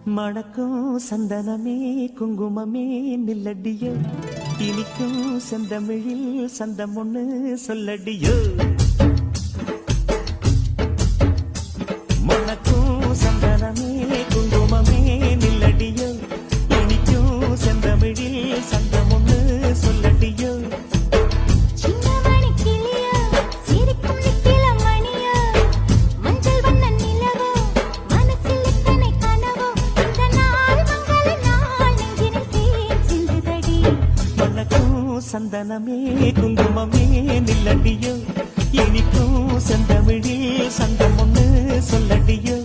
மணக்கும் சந்தனமே குங்குமமே நில்லடியோ, இனிக்கும் செந்தமிழில் சந்தம் ஒண்ணு சொல்லடியோ. மணக்கும் சந்தனமே குங்குமமே நில்லடியோ, இனிக்கும் செந்தமிழில் சந்தம் ஒண்ணு சொல்லடியோ. சந்தனமே குங்குமமே நில்லடியோ, இனிக்கும் செந்தமிழில் சந்தம் ஒண்ணு சொல்லடியோ.